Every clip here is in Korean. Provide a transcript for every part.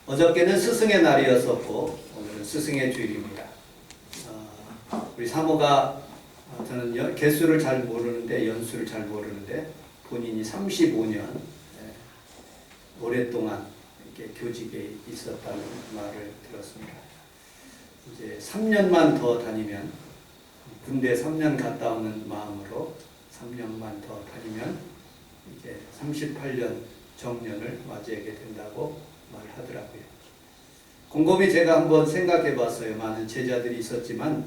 어저께는 스승의 날이었었고 오늘은 스승의 주일입니다. 우리 사모가 저는 개수를 잘 모르는데 연수를 잘 모르는데 본인이 35년 오랫동안 이렇게 교직에 있었다는 말을 들었습니다. 이제 3년만 더 다니면 군대 3년 갔다 오는 마음으로 3년만 더 다니면 이제 38년 정년을 맞이하게 된다고 말하더라고요. 곰곰이 제가 한번 생각해 봤어요. 많은 제자들이 있었지만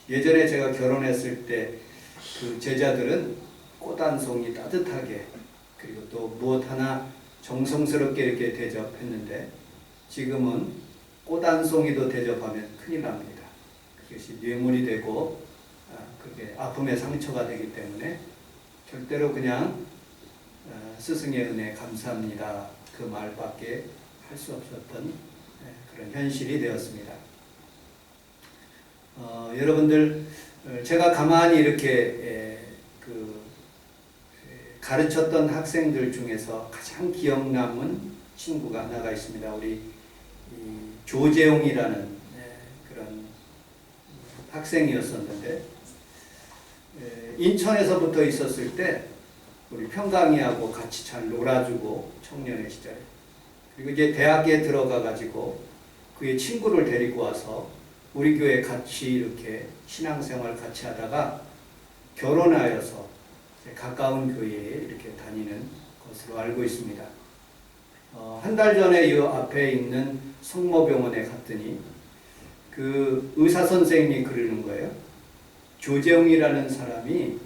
예전에 제가 결혼했을 때 그 제자들은 꽃 한 송이 따뜻하게 그리고 또 무엇 하나 정성스럽게 이렇게 대접했는데 지금은 꽃 한 송이도 대접하면 큰일 납니다. 그것이 뇌물이 되고 그게 아픔의 상처가 되기 때문에 절대로 그냥 스승의 은혜 감사합니다 그 말밖에 할 수 없었던 그런 현실이 되었습니다. 여러분들 제가 가만히 이렇게 가르쳤던 학생들 중에서 가장 기억 남은 친구가 하나가 있습니다. 우리 조재용이라는 그런 학생이었었는데 인천에서부터 있었을 때 우리 평강이하고 같이 잘 놀아주고 청년의 시절에 그리고 이제 대학에 들어가 가지고 그의 친구를 데리고 와서 우리 교회 같이 이렇게 신앙생활 같이 하다가 결혼하여서 가까운 교회에 이렇게 다니는 것으로 알고 있습니다. 한 달 전에 이 앞에 있는 성모병원에 갔더니 그 의사 선생님이 그러는 거예요. 조재웅이라는 사람이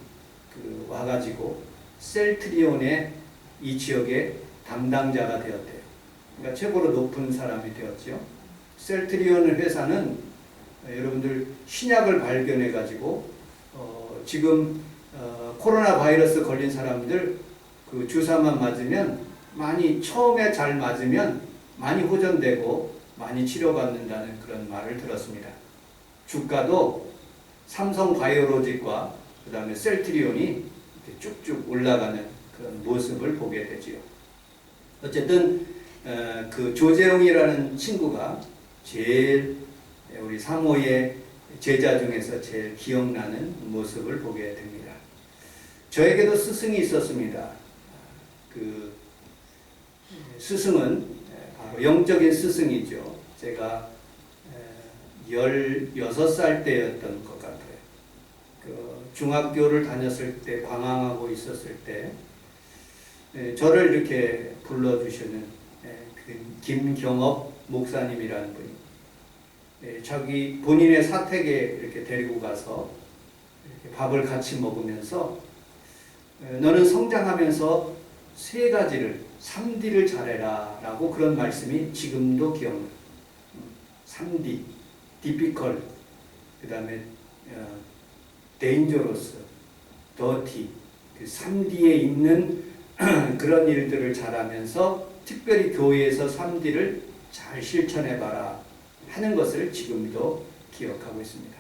와가지고 셀트리온의 이 지역의 담당자가 되었대요. 그러니까 최고로 높은 사람이 되었죠. 셀트리온 회사는 여러분들 신약을 발견해 가지고 지금 코로나 바이러스 걸린 사람들 그 주사만 맞으면 많이 처음에 잘 맞으면 많이 호전되고 많이 치료받는다는 그런 말을 들었습니다. 주가도 삼성 바이오로직과 그 다음에 셀트리온이 쭉쭉 올라가는 그런 모습을 보게 되지요. 어쨌든 그 조재용이라는 친구가 제일 우리 사모의 제자 중에서 제일 기억나는 모습을 보게 됩니다. 저에게도 스승이 있었습니다. 그 스승은 바로 영적인 스승이죠. 제가 16살 때였던 것 같아요. 그 중학교를 다녔을 때 방황하고 있었을 때 저를 이렇게 불러주시는 김경업 목사님이라는 분이 자기 본인의 사택에 이렇게 데리고 가서 이렇게 밥을 같이 먹으면서 너는 성장하면서 3가지를 3D를 잘해라 라고 그런 말씀이 지금도 기억나요. 3D, difficult, 그 다음에 dangerous, dirty, 그 3D에 있는 그런 일들을 잘하면서 특별히 교회에서 3D를 잘 실천해봐라 하는 것을 지금도 기억하고 있습니다.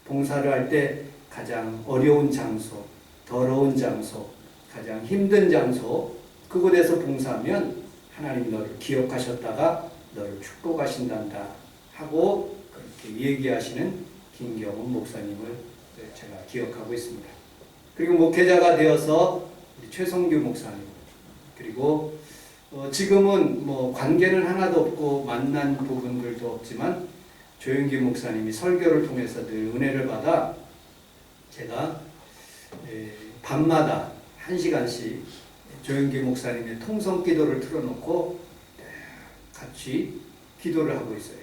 봉사를 할 때 가장 어려운 장소, 더러운 장소, 가장 힘든 장소 그곳에서 봉사하면 하나님 너를 기억하셨다가 너를 축복하신단다 하고 그렇게 얘기하시는 김경훈 목사님을 제가 기억하고 있습니다. 그리고 목회자가 되어서 우리 최성규 목사님 그리고 지금은 뭐 관계는 하나도 없고 만난 부분들도 없지만 조영기 목사님이 설교를 통해서 늘 은혜를 받아 제가 밤마다 1시간씩 조영기 목사님의 통성 기도를 틀어놓고 같이 기도를 하고 있어요.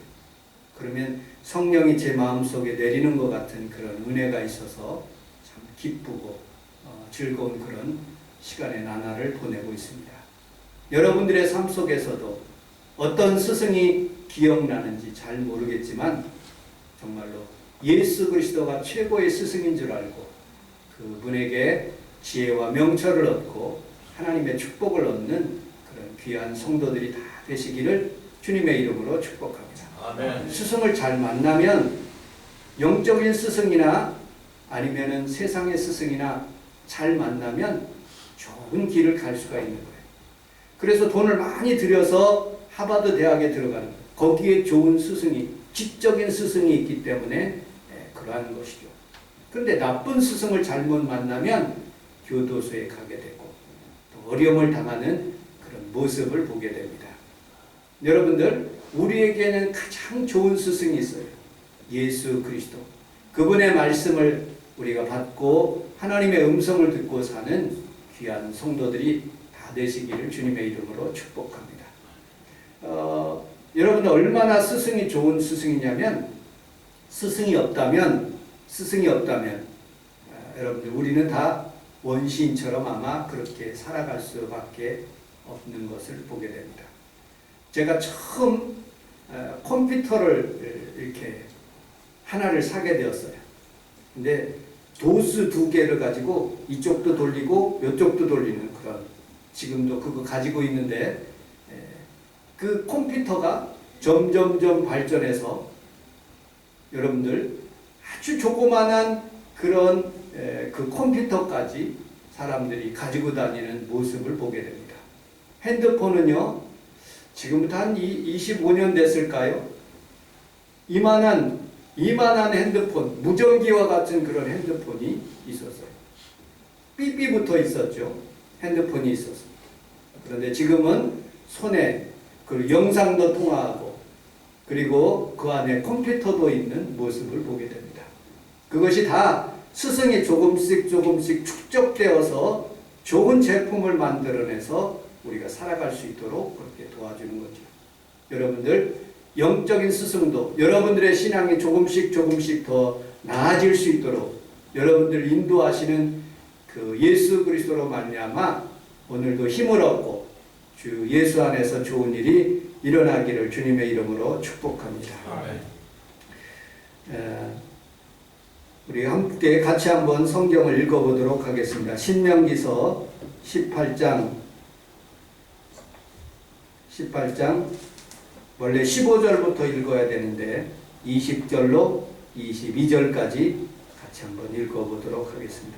그러면 성령이 제 마음속에 내리는 것 같은 그런 은혜가 있어서 참 기쁘고 즐거운 그런 시간의 나날을 보내고 있습니다. 여러분들의 삶 속에서도 어떤 스승이 기억나는지 잘 모르겠지만 정말로 예수 그리스도가 최고의 스승인 줄 알고 그분에게 지혜와 명철을 얻고 하나님의 축복을 얻는 그런 귀한 성도들이 다 되시기를 주님의 이름으로 축복합니다. 아멘. 스승을 잘 만나면 영적인 스승이나 아니면은 세상의 스승이나 잘 만나면 좋은 길을 갈 수가 있는 거예요. 그래서 돈을 많이 들여서 하버드 대학에 들어가는 거예요. 거기에 좋은 스승이, 지적인 스승이 있기 때문에 그러한 것이죠. 그런데 나쁜 스승을 잘못 만나면 교도소에 가게 되고 또 어려움을 당하는 그런 모습을 보게 됩니다. 여러분들, 우리에게는 가장 좋은 스승이 있어요. 예수 그리스도. 그분의 말씀을 우리가 받고 하나님의 음성을 듣고 사는 귀한 성도들이 다 되시기를 주님의 이름으로 축복합니다. 여러분들, 얼마나 스승이 좋은 스승이냐면, 스승이 없다면 여러분들, 우리는 다 원시인처럼 아마 그렇게 살아갈 수밖에 없는 것을 보게 됩니다. 제가 처음 컴퓨터를 이렇게 하나를 사게 되었어요. 근데 도수 2개를 가지고 이쪽도 돌리고 이쪽도 돌리는 그런, 지금도 그거 가지고 있는데, 그 컴퓨터가 점점점 발전해서 여러분들 아주 조그만한 그런 그 컴퓨터까지 사람들이 가지고 다니는 모습을 보게 됩니다. 핸드폰은요, 지금부터 한 25년 됐을까요? 이만한 핸드폰, 무전기와 같은 그런 핸드폰이 있었어요. 삐삐부터 있었죠. 핸드폰이 있었어요. 그런데 지금은 손에 그 영상도 통화하고 그리고 그 안에 컴퓨터도 있는 모습을 보게 됩니다. 그것이 다 스승이 조금씩 축적되어서 좋은 제품을 만들어내서 우리가 살아갈 수 있도록 그렇게 도와주는 거죠. 여러분들, 영적인 스승도 여러분들의 신앙이 조금씩 더 나아질 수 있도록 여러분들 인도하시는 그 예수 그리스도로 말미암아 오늘도 힘을 얻고 주 예수 안에서 좋은 일이 일어나기를 주님의 이름으로 축복합니다. 우리 함께 같이 한번 성경을 읽어보도록 하겠습니다. 신명기서 18장 원래 15절부터 읽어야 되는데 20절로 22절까지 같이 한번 읽어보도록 하겠습니다.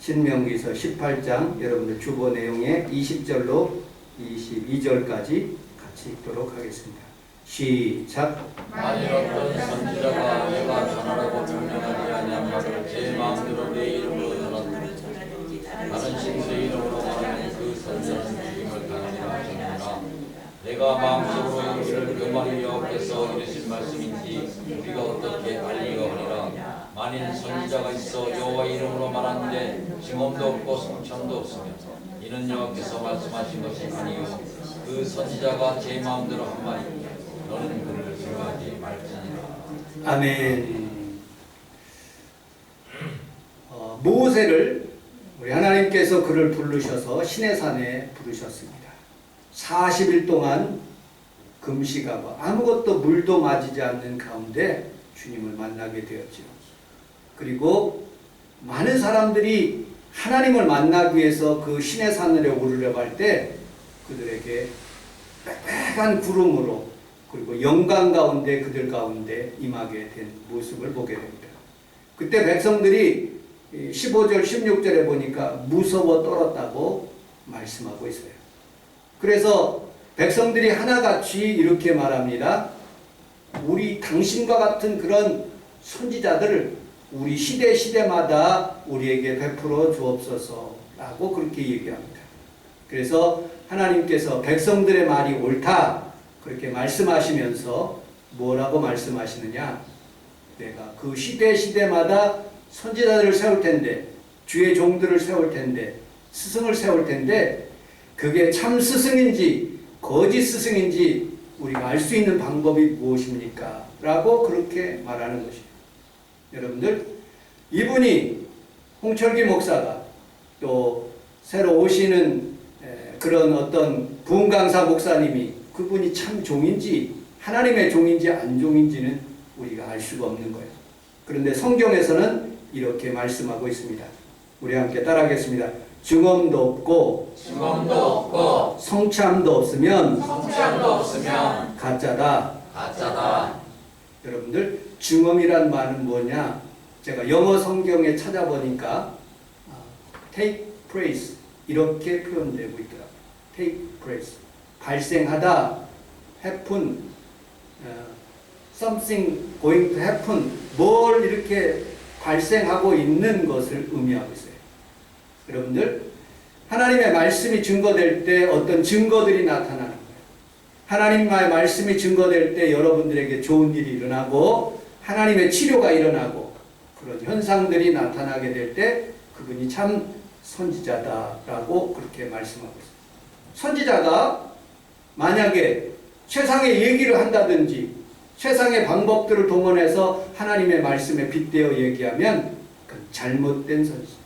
신명기서 18장 여러분들 주보 내용에 20절로 22절까지 같이 읽도록 하겠습니다. 시작. 만일 어떤 선지자가 내가 전하라고 명령하지 아니한 말을 제 마음대로 내 이름으로 전하든지 다른 신수의 이름으로 말하면 그 선지자는 죽임을 당하리라 하셨느니라. 내가 마음속으로 이르기를 그 말이 여호와께서 이르신 말씀인지 우리가 어떻게 알리오니라. 만일 선지자가 있어 여호와 이름으로 말하는데 증언도 없고 성천도 없으며 이는 여호와께서 말씀하신 것이 아니요 그 선지자가 제 마음대로 한 말이니 너는 그를 증오하지 말지니라. 아멘. 모세를 우리 하나님께서 그를 부르셔서 시내산에 부르셨습니다. 40일 동안 금식하고 아무것도 물도 마시지 않는 가운데 주님을 만나게 되었죠. 그리고 많은 사람들이 하나님을 만나기 위해서 그 시내산으로 오르려고 할 때 그들에게 빽빽한 구름으로 그리고 영광 가운데 그들 가운데 임하게 된 모습을 보게 됩니다. 그때 백성들이 15절 16절에 보니까 무서워 떨었다고 말씀하고 있어요. 그래서 백성들이 하나같이 이렇게 말합니다. 우리 당신과 같은 그런 선지자들을 우리 시대마다 우리에게 베풀어 주옵소서라고 그렇게 얘기합니다. 그래서 하나님께서 백성들의 말이 옳다 그렇게 말씀하시면서 뭐라고 말씀하시느냐? 내가 그 시대마다 선지자들을 세울 텐데, 주의 종들을 세울 텐데, 스승을 세울 텐데, 그게 참 스승인지 거짓 스승인지 우리가 알 수 있는 방법이 무엇입니까? 라고 그렇게 말하는 것이에요. 여러분들, 이분이 홍철기 목사가 또 새로 오시는 그런 어떤 부흥강사 목사님이 그분이 참 종인지 하나님의 종인지 안 종인지는 우리가 알 수가 없는 거예요. 그런데 성경에서는 이렇게 말씀하고 있습니다. 우리 함께 따라하겠습니다. 증언도 없고 성참도 없으면 가짜다. 여러분들, 증언이란 말은 뭐냐? 제가 영어 성경에 찾아보니까 take place 이렇게 표현되고 있더라고요. take place 발생하다 happen, something going to happen, 뭘 이렇게 발생하고 있는 것을 의미하고 있어요. 여러분들, 하나님의 말씀이 증거될 때 어떤 증거들이 나타나는 거예요. 하나님의 말씀이 증거될 때 여러분들에게 좋은 일이 일어나고 하나님의 치료가 일어나고 그런 현상들이 나타나게 될 때 그분이 참 선지자다라고 그렇게 말씀하고 있어요. 선지자가 만약에 세상의 얘기를 한다든지 세상의 방법들을 동원해서 하나님의 말씀에 빗대어 얘기하면 그건 잘못된 선지자.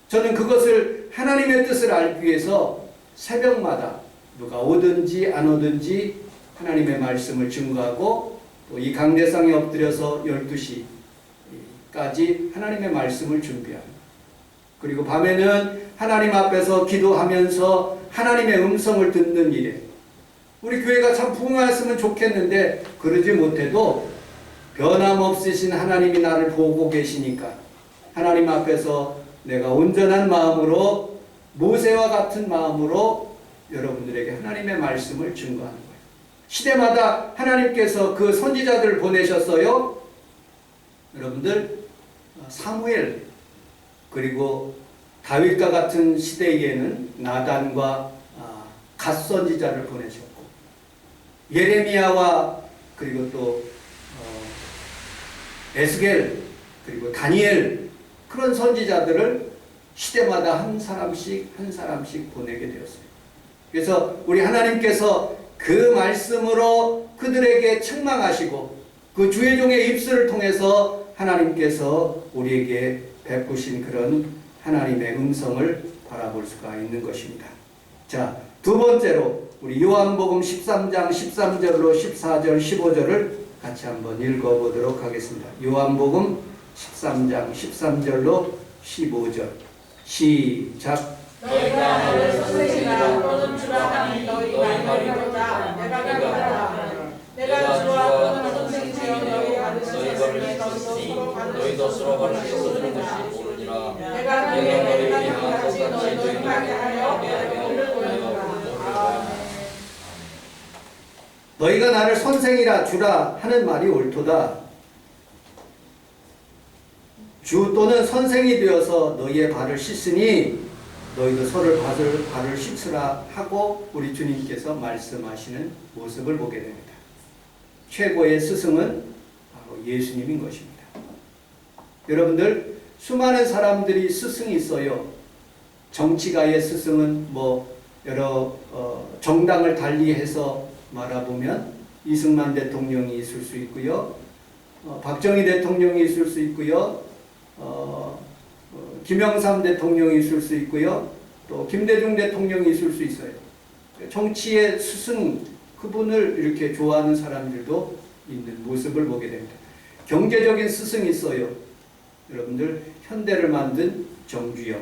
저는 그것을 하나님의 뜻을 알기 위해서 새벽마다 누가 오든지 안 오든지 하나님의 말씀을 증거하고 또 이 강대상에 엎드려서 12시까지 하나님의 말씀을 준비합니다. 그리고 밤에는 하나님 앞에서 기도하면서 하나님의 음성을 듣는 일에 우리 교회가 참 부흥하였으면 좋겠는데 그러지 못해도 변함없으신 하나님이 나를 보고 계시니까 하나님 앞에서 내가 온전한 마음으로 모세와 같은 마음으로 여러분들에게 하나님의 말씀을 증거하는 거예요. 시대마다 하나님께서 그 선지자들을 보내셨어요. 여러분들 사무엘 그리고 다윗과 같은 시대에는 나단과 갓 선지자를 보내셨고 예레미야와 그리고 또 에스겔 그리고 다니엘 그런 선지자들을 시대마다 한 사람씩 보내게 되었어요. 그래서 우리 하나님께서 그 말씀으로 그들에게 책망하시고 그 주의 종의 입술을 통해서 하나님께서 우리에게 베푸신 그런 하나님의 음성을 바라볼 수가 있는 것입니다. 자, 두 번째로 우리 요한복음 13장 13절로 14절 15절을 같이 한번 읽어보도록 하겠습니다. 요한복음 13장 13절로 15절 시작. 너희가 나를 선생이라 또는 주라 하니 너희 말이로다. 내가 그러하라. 내가 주와 또는 선생이여 너희 받으시니 너희도 서로 받으시 거두는 것이 옳으니라. 내가 너희에게 행한 것 같이 너희도 행하게 하여 너희를 보여주라. 너희가 나를 선생이라 주라 하는 말이 옳도다. 주 또는 선생이 되어서 너희의 발을 씻으니 너희도 서로 발을 씻으라 하고 우리 주님께서 말씀하시는 모습을 보게 됩니다. 최고의 스승은 바로 예수님인 것입니다. 여러분들 수많은 사람들이 스승이 있어요. 정치가의 스승은 여러 정당을 달리해서 말아보면 이승만 대통령이 있을 수 있고요. 박정희 대통령이 있을 수 있고요. 김영삼 대통령이 있을 수 있고요. 또 김대중 대통령이 있을 수 있어요. 정치의 스승 그분을 이렇게 좋아하는 사람들도 있는 모습을 보게 됩니다. 경제적인 스승이 있어요. 여러분들 현대를 만든 정주영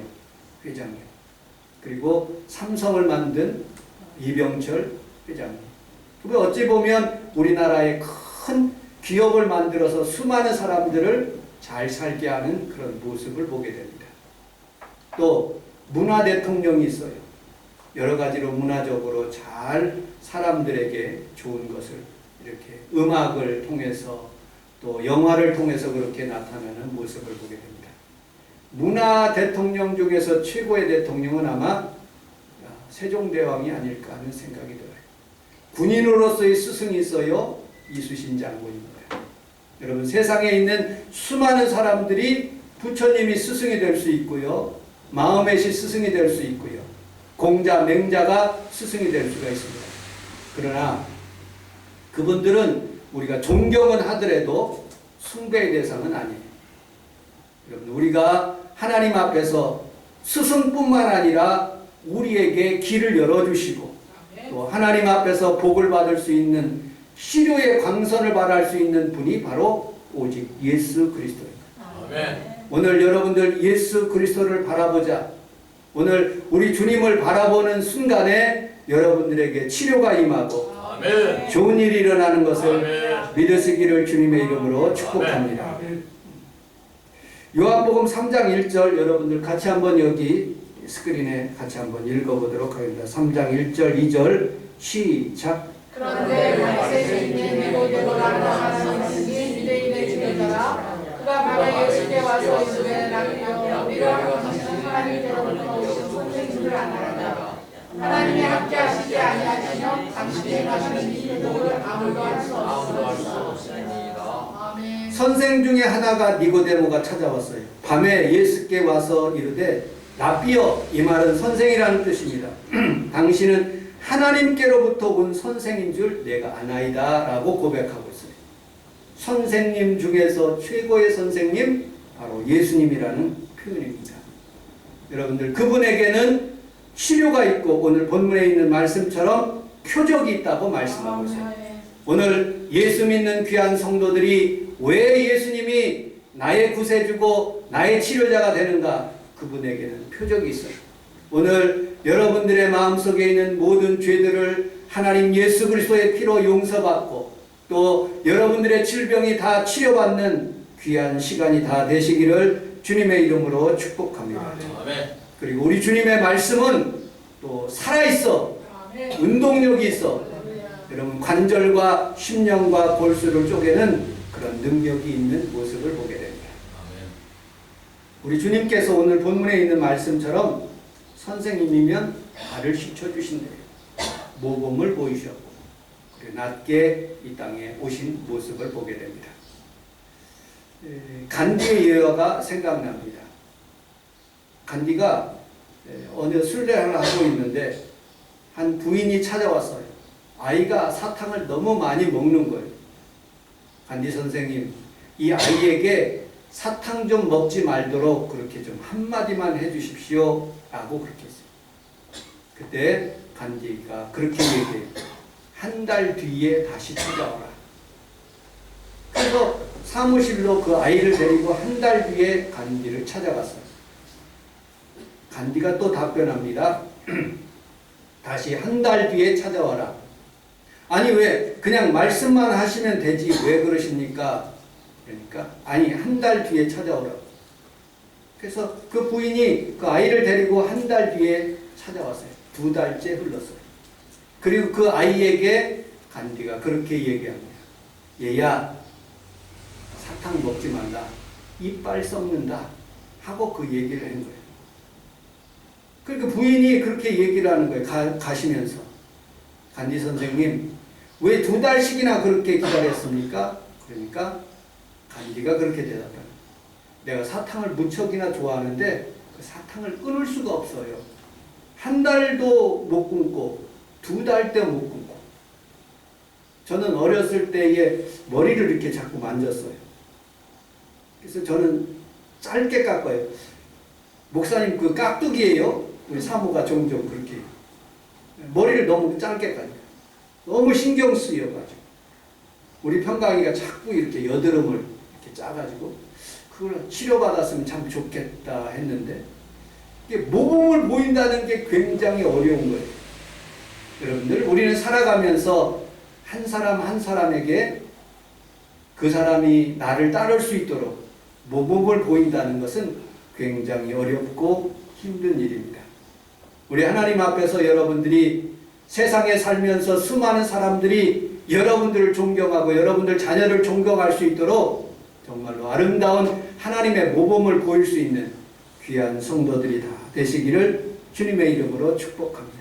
회장님 그리고 삼성을 만든 이병철 회장님 그리고 어찌 보면 우리나라의 큰 기업을 만들어서 수많은 사람들을 잘 살게 하는 그런 모습을 보게 됩니다. 또 문화 대통령이 있어요. 여러 가지로 문화적으로 잘 사람들에게 좋은 것을 이렇게 음악을 통해서 또 영화를 통해서 그렇게 나타나는 모습을 보게 됩니다. 문화 대통령 중에서 최고의 대통령은 아마 세종대왕이 아닐까 하는 생각이 들어요. 군인으로서의 스승이 있어요. 이수신 장군입니다. 여러분 세상에 있는 수많은 사람들이 부처님이 스승이 될 수 있고요. 마음의시 스승이 될 수 있고요. 공자, 맹자가 스승이 될 수가 있습니다. 그러나 그분들은 우리가 존경은 하더라도 숭배의 대상은 아니에요. 여러분 우리가 하나님 앞에서 스승뿐만 아니라 우리에게 길을 열어주시고 또 하나님 앞에서 복을 받을 수 있는 시료의 광선을 발할 수 있는 분이 바로 오직 예수 그리스도입니다. 아멘. 오늘 여러분들 예수 그리스도를 바라보자. 오늘 우리 주님을 바라보는 순간에 여러분들에게 치료가 임하고 아멘. 좋은 일이 일어나는 것을 아멘. 믿으시기를 주님의 이름으로 축복합니다. 요한복음 3장 1절 여러분들 같이 한번 여기 스크린에 같이 한번 읽어보도록 하겠습니다. 3장 1절 2절 시작. 그런데 바리새인인 니고데모라는 하나님이 유대인의 지도자라. 그가 밤에 예수께 와서 이르되 라비여 우리가 당신은 하나님께로부터 오신 선생님을 아나이다. 하나님이 함께 하시지 아니하시며 당신이 가시는 이 기도를 아무도 할 수 없으니이다. 아멘. 선생 중에 하나가 니고데모가 찾아왔어요. 밤에 예수께 와서 이르되 라비여, 이 말은 선생이라는 뜻입니다. 당신은 하나님께로부터 온 선생인 줄 내가 아나이다 라고 고백하고 있어요. 선생님 중에서 최고의 선생님 바로 예수님이라는 표현입니다. 여러분들, 그분에게는 치료가 있고 오늘 본문에 있는 말씀처럼 표적이 있다고 말씀하고 있어요. 오늘 예수 믿는 귀한 성도들이 왜 예수님이 나의 구세주고 나의 치료자가 되는가? 그분에게는 표적이 있어요. 오늘 여러분들의 마음속에 있는 모든 죄들을 하나님 예수 그리스도의 피로 용서받고 또 여러분들의 질병이 다 치료받는 귀한 시간이 다 되시기를 주님의 이름으로 축복합니다. 아멘. 그리고 우리 주님의 말씀은 또 살아있어. 운동력이 있어. 여러분, 관절과 심령과 골수를 쪼개는 그런 능력이 있는 모습을 보게 됩니다. 우리 주님께서 오늘 본문에 있는 말씀처럼 선생님이면 발을 씻겨주신대요. 모범을 보이셨고 그리고 낮게 이 땅에 오신 모습을 보게 됩니다. 간디의 예화가 생각납니다. 간디가 어느 순례를 하고 있는데 한 부인이 찾아왔어요. 아이가 사탕을 너무 많이 먹는 거예요. 간디 선생님, 이 아이에게 사탕 좀 먹지 말도록 그렇게 좀 한마디만 해주십시오 라고 그렇게 했어요. 그때 간디가 그렇게 얘기해요. 한 달 뒤에 다시 찾아오라. 그래서 사무실로 그 아이를 데리고 한 달 뒤에 간디를 찾아갔어요. 간디가 또 답변합니다. 다시 한 달 뒤에 찾아와라. 아니 왜 그냥 말씀만 하시면 되지 왜 그러십니까? 그러니까 아니 한 달 뒤에 찾아오라고. 그래서 그 부인이 그 아이를 데리고 한 달 뒤에 찾아왔어요. 2달째 흘렀어요. 그리고 그 아이에게 간디가 그렇게 얘기합니다. 얘야, 사탕 먹지 말라. 이빨 썩는다. 하고 그 얘기를 한 거예요. 그러니까 부인이 그렇게 얘기를 하는 거예요. 가시면서. 간디 선생님, 왜 2달씩이나 그렇게 기다렸습니까? 그러니까 간디가 그렇게 대답합니다. 내가 사탕을 무척이나 좋아하는데 그 사탕을 끊을 수가 없어요. 한 달도 못 끊고 2달도 못 끊고. 저는 어렸을 때에 머리를 이렇게 자꾸 만졌어요. 그래서 저는 짧게 깎아요. 목사님 그 깍두기예요? 우리 사모가 종종 그렇게 해요. 머리를 너무 짧게 깎아요. 너무 신경 쓰여가지고 우리 평강이가 자꾸 이렇게 여드름을 이렇게 짜가지고 그걸 치료받았으면 참 좋겠다 했는데 이게 모범을 보인다는 게 굉장히 어려운 거예요. 여러분들, 우리는 살아가면서 한 사람 한 사람에게 그 사람이 나를 따를 수 있도록 모범을 보인다는 것은 굉장히 어렵고 힘든 일입니다. 우리 하나님 앞에서 여러분들이 세상에 살면서 수많은 사람들이 여러분들을 존경하고 여러분들 자녀를 존경할 수 있도록 정말로 아름다운 하나님의 모범을 보일 수 있는 귀한 성도들이 다 되시기를 주님의 이름으로 축복합니다.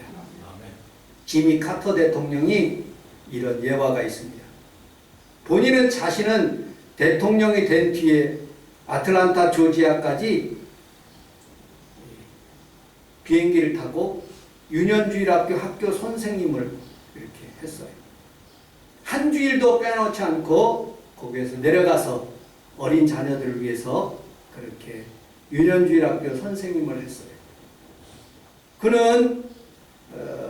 지미 카터 대통령이 이런 예화가 있습니다. 본인은 자신은 대통령이 된 뒤에 아틀란타 조지아까지 비행기를 타고 유년주일학교 학교 선생님을 이렇게 했어요. 한 주일도 빼놓지 않고 거기에서 내려가서 어린 자녀들을 위해서 그렇게 유년주일학교 선생님을 했어요. 그는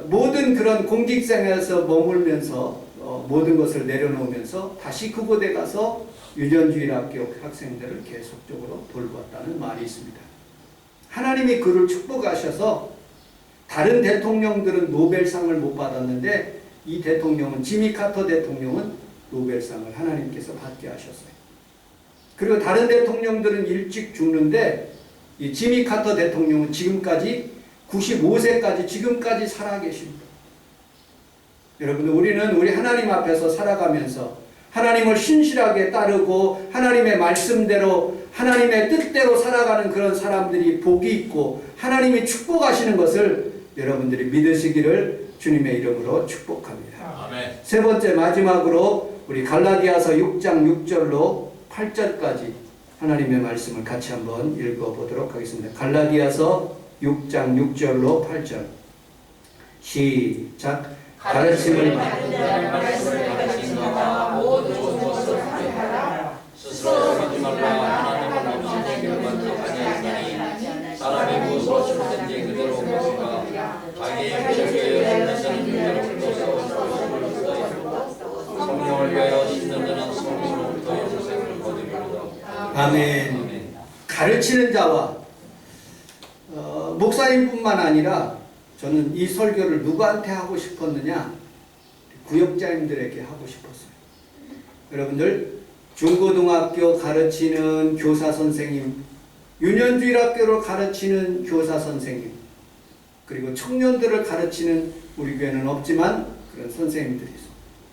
모든 그런 공직생에서 머물면서 모든 것을 내려놓으면서 다시 그곳에 가서 유년주일학교 학생들을 계속적으로 돌봤다는 말이 있습니다. 하나님이 그를 축복하셔서 다른 대통령들은 노벨상을 못 받았는데 이 대통령은 지미 카터 대통령은 노벨상을 하나님께서 받게 하셨어요. 그리고 다른 대통령들은 일찍 죽는데 이 지미 카터 대통령은 지금까지 95세까지 지금까지 살아계십니다. 여러분들, 우리는 우리 하나님 앞에서 살아가면서 하나님을 신실하게 따르고 하나님의 말씀대로 하나님의 뜻대로 살아가는 그런 사람들이 복이 있고 하나님이 축복하시는 것을 여러분들이 믿으시기를 주님의 이름으로 축복합니다. 아멘. 세 번째, 마지막으로 우리 갈라디아서 6장 6절로 8절까지 하나님의 말씀을 같이 한번 읽어보도록 하겠습니다. 갈라디아서 6장 6절로 8절 시작. 가르침을 받는 자는 말씀을 가르치는 자가 모두 좋은 것을 하라. 스스로 하지 말라. 하나님은 없이 결과도 아니하시나니 사람이 무엇으로 심든지 그대로 것이가 자기의 기적에 심는 자는 그대로 성령을 위하여 심는 자는 성령으로부터 영생을 거두리로다. 아멘. 가르치는 자와 목사님뿐만 아니라 저는 이 설교를 누구한테 하고 싶었느냐? 구역자님들에게 하고 싶었어요. 여러분들, 중고등학교 가르치는 교사 선생님, 유년주일학교를 가르치는 교사 선생님, 그리고 청년들을 가르치는 우리 교회는 없지만 그런 선생님들이 있어요.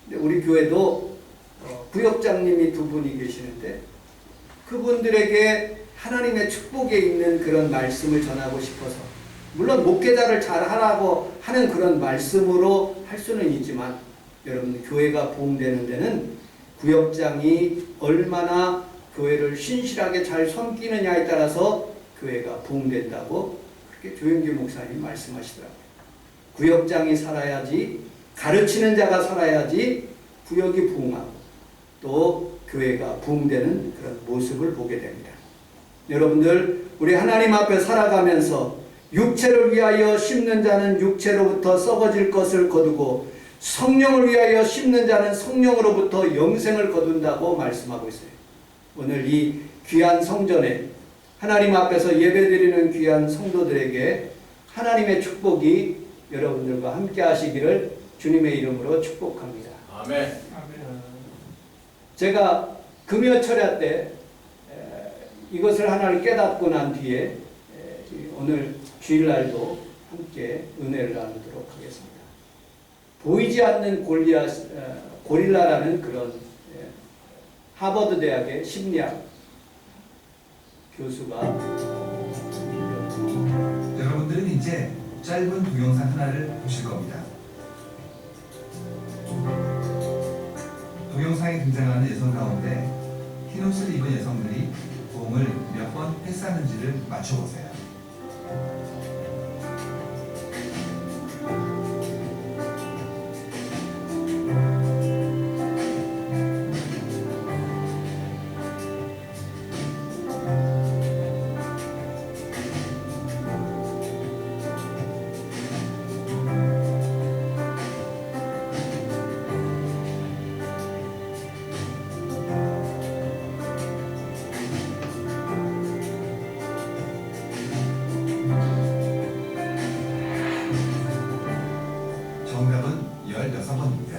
근데 우리 교회도 구역장님이 두 분이 계시는데 그분들에게 하나님의 축복에 있는 그런 말씀을 전하고 싶어서, 물론 목회자를 잘 하라고 하는 그런 말씀으로 할 수는 있지만 여러분, 교회가 부흥되는 데는 구역장이 얼마나 교회를 신실하게 잘 섬기느냐에 따라서 교회가 부흥된다고 그렇게 조영규 목사님 말씀하시더라고요. 구역장이 살아야지, 가르치는 자가 살아야지 구역이 부흥하고 또 교회가 부흥되는 그런 모습을 보게 됩니다. 여러분들, 우리 하나님 앞에 살아가면서 육체를 위하여 심는 자는 육체로부터 썩어질 것을 거두고 성령을 위하여 심는 자는 성령으로부터 영생을 거둔다고 말씀하고 있어요. 오늘 이 귀한 성전에 하나님 앞에서 예배드리는 귀한 성도들에게 하나님의 축복이 여러분들과 함께 하시기를 주님의 이름으로 축복합니다. 아멘. 제가 금요철야 때 이것을 하나를 깨닫고 난 뒤에 오늘 주일날도 함께 은혜를 나누도록 하겠습니다. 보이지 않는 고릴라라는 그런 하버드 대학의 심리학 교수가 여러분들은 이제 짧은 동영상 하나를 보실 겁니다. 동영상에 등장하는 여성 가운데 흰옷을 입은 여성들이 공을 몇 번 패스하는지를 맞춰보세요. 정답은 16번입니다.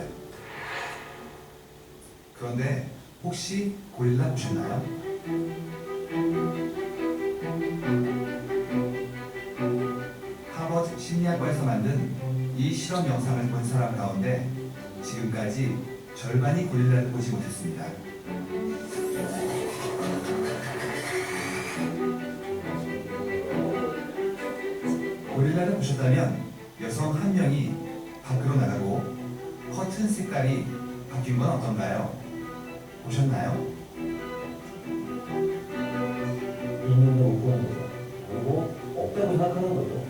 그런데 혹시 고릴라 보셨나요? 하버드 심리학과에서 만든 이 실험 영상을 본 사람 가운데 지금까지 절반이 고릴라를 보지 못했습니다. 고릴라를 보셨다면 여성 한 명이 밖으로 나가고 커튼 색깔이 바뀐 건 어떤가요? 보셨나요? 있는데 못 보는 거죠. 그리고 없다고 생각하는 거죠.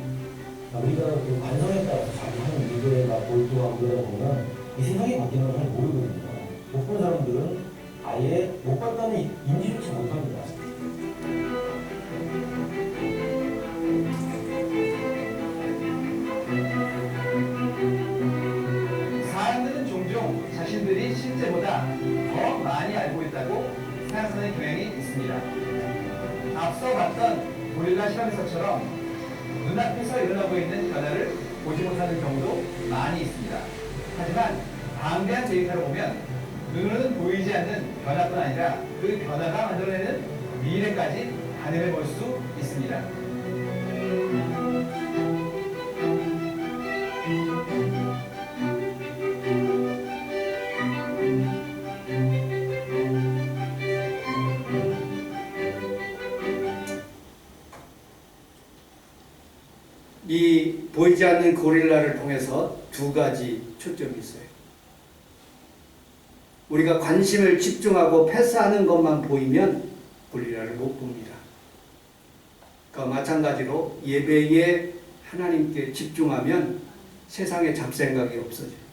우리가 그 관성에 따라서 자기 하는 일에 막 몰두하고 그러다 보면 이 생각이 바뀌는 걸 잘 모르거든요. 못 본 사람들은 아예 못 봤다는 인지조차 못합니다. 사람들은 종종 자신들이 실제보다 더 많이 알고 있다고 생각하는 경향이 있습니다. 앞서 봤던 고릴라 실험에서처럼 눈앞에서 일어나고 있는 변화를 보지 못하는 경우도 많이 있습니다. 하지만 방대한 데이터를 보면 눈으로는 보이지 않는 변화뿐 아니라 그 변화가 만들어내는 미래까지 가늠해 볼 수 있습니다. 보이지 않는 고릴라를 통해서 두 가지 초점이 있어요. 우리가 관심을 집중하고 패스하는 것만 보이면 고릴라를 못 봅니다. 그러니까 마찬가지로 예배에 하나님께 집중하면 세상에 잡생각이 없어져요.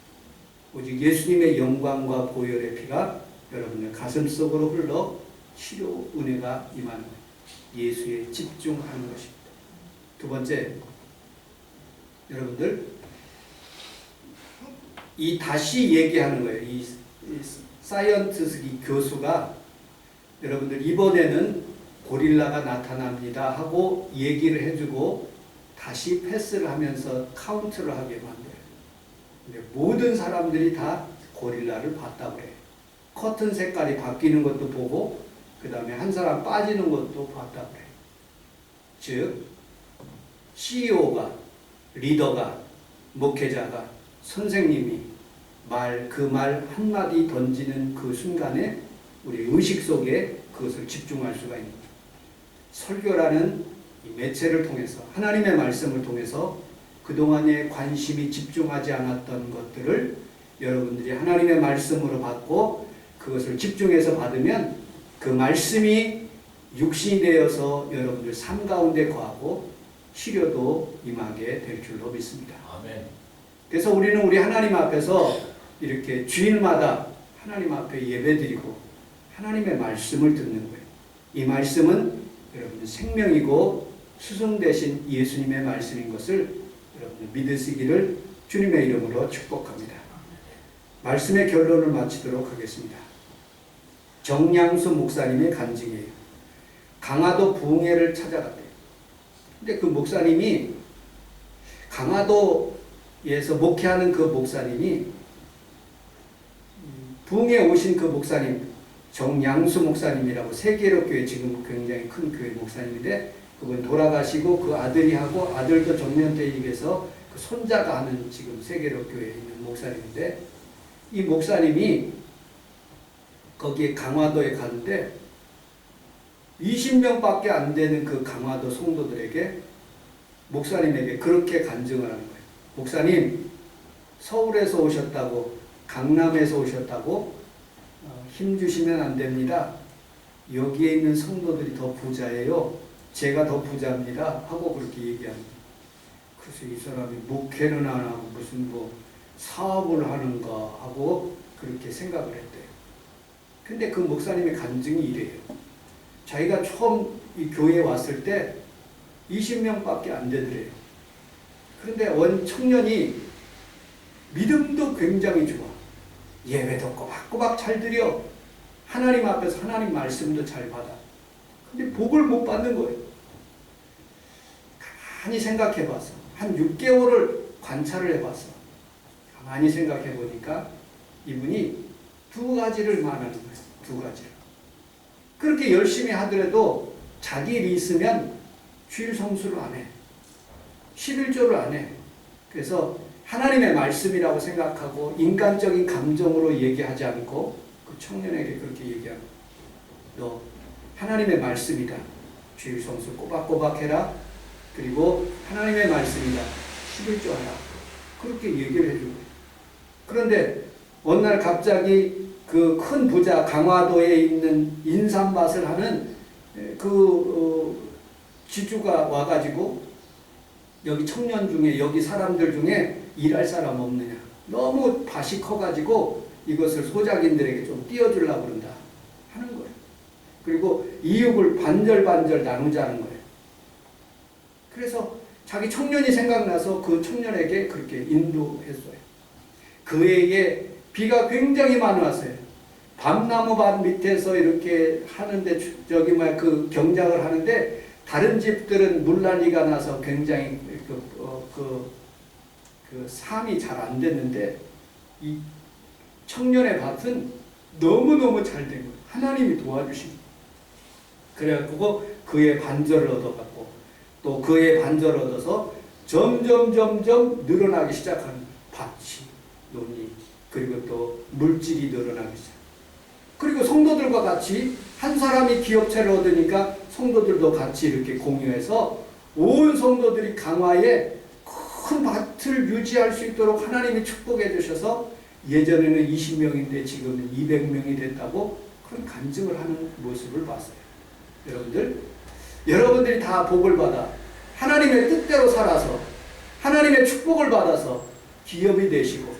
오직 예수님의 영광과 보혈의 피가 여러분의 가슴 속으로 흘러 치료 은혜가 임하는 거예요. 예수에 집중하는 것입니다. 두 번째, 여러분들 이 다시 얘기하는 거예요. 이 사이언티스트 교수가 여러분들 이번에는 고릴라가 나타납니다 하고 얘기를 해주고 다시 패스를 하면서 카운트를 하게 만들어요. 근데 모든 사람들이 다 고릴라를 봤다고 해요. 커튼 색깔이 바뀌는 것도 보고 그 다음에 한 사람 빠지는 것도 봤다고 해요. 즉 CEO가, 리더가, 목회자가, 선생님이 그 말 한마디 던지는 그 순간에 우리 의식 속에 그것을 집중할 수가 있는 거예요. 설교라는 이 매체를 통해서 하나님의 말씀을 통해서 그동안에 관심이 집중하지 않았던 것들을 여러분들이 하나님의 말씀으로 받고 그것을 집중해서 받으면 그 말씀이 육신이 되어서 여러분들 삶 가운데 거하고 치료도 임하게 될 줄로 믿습니다. 아멘. 그래서 우리는 우리 하나님 앞에서 이렇게 주일마다 하나님 앞에 예배드리고 하나님의 말씀을 듣는 거예요. 이 말씀은 여러분들 생명이고 스승 되신 예수님의 말씀인 것을 여러분들 믿으시기를 주님의 이름으로 축복합니다. 말씀의 결론을 마치도록 하겠습니다. 정량수 목사님의 간증이에요. 강화도 부흥회를 찾아갔대요. 근데 그 목사님이 강화도에서 목회하는 그 목사님이 부흥회 오신 그 목사님 정양수 목사님이라고 세계로교회 지금 굉장히 큰 교회 목사님인데 그분 돌아가시고 그 아들이 하고 아들도 전면대입에서 그 손자가 하는 지금 세계로교회에 있는 목사님인데 이 목사님이 거기에 강화도에 가는데 20명밖에 안 되는 그 강화도 성도들에게 목사님에게 그렇게 간증을 하는 거예요. 목사님, 서울에서 오셨다고 강남에서 오셨다고 힘주시면 안 됩니다. 여기에 있는 성도들이 더 부자예요. 제가 더 부자입니다. 하고 그렇게 얘기합니다. 그래서 이 사람이 목회는 안 하고 무슨 뭐 사업을 하는가 하고 그렇게 생각을 했대요. 근데 그 목사님의 간증이 이래요. 자기가 처음 이 교회에 왔을 때 20명밖에 안 되더래요. 그런데 원 청년이 믿음도 굉장히 좋아. 예배도 꼬박꼬박 잘 드려. 하나님 앞에서 하나님 말씀도 잘 받아. 근데 복을 못 받는 거예요. 가만히 생각해 봤어. 한 6개월을 관찰을 해봤어. 가만히 생각해 보니까 이분이 두 가지를 말하는 거예요. 두 가지를. 그렇게 열심히 하더라도 자기 일이 있으면 주일 성수를 안 해. 11조를 안 해. 그래서 하나님의 말씀이라고 생각하고 인간적인 감정으로 얘기하지 않고 그 청년에게 그렇게 얘기하고 너 하나님의 말씀이다. 주일 성수 꼬박꼬박 해라. 그리고 하나님의 말씀이다. 11조 하라. 그렇게 얘기를 해준 거예요. 그런데 어느 날 갑자기 그 큰 부자 강화도에 있는 인삼밭을 하는 지주가 와가지고 여기 청년 중에 여기 사람들 중에 일할 사람 없느냐. 너무 밭이 커가지고 이것을 소작인들에게 좀 띄워주려고 그런다 하는 거예요. 그리고 이익을 반절반절 나누자는 거예요. 그래서 자기 청년이 생각나서 그 청년에게 그렇게 인도했어요. 그 해에 비가 굉장히 많이 왔어요. 밤나무밭 밑에서 이렇게 하는데 그 경작을 하는데 다른 집들은 물난리가 나서 굉장히 삶이 잘 안 됐는데 이 청년의 밭은 너무너무 잘 된 거예요. 하나님이 도와주신 거예요. 그래갖고 그의 반절을 얻어갖고 또 그의 반절을 얻어서 점점 늘어나기 시작하는 거예요. 밭이, 논이, 그리고 또 물질이 늘어나기 시작. 그리고 성도들과 같이 한 사람이 기업체를 얻으니까 성도들도 같이 이렇게 공유해서 온 성도들이 강화에 큰 밭을 유지할 수 있도록 하나님이 축복해 주셔서 예전에는 20명인데 지금은 200명이 됐다고 그런 간증을 하는 모습을 봤어요. 여러분들이 다 복을 받아 하나님의 뜻대로 살아서 하나님의 축복을 받아서 기업이 되시고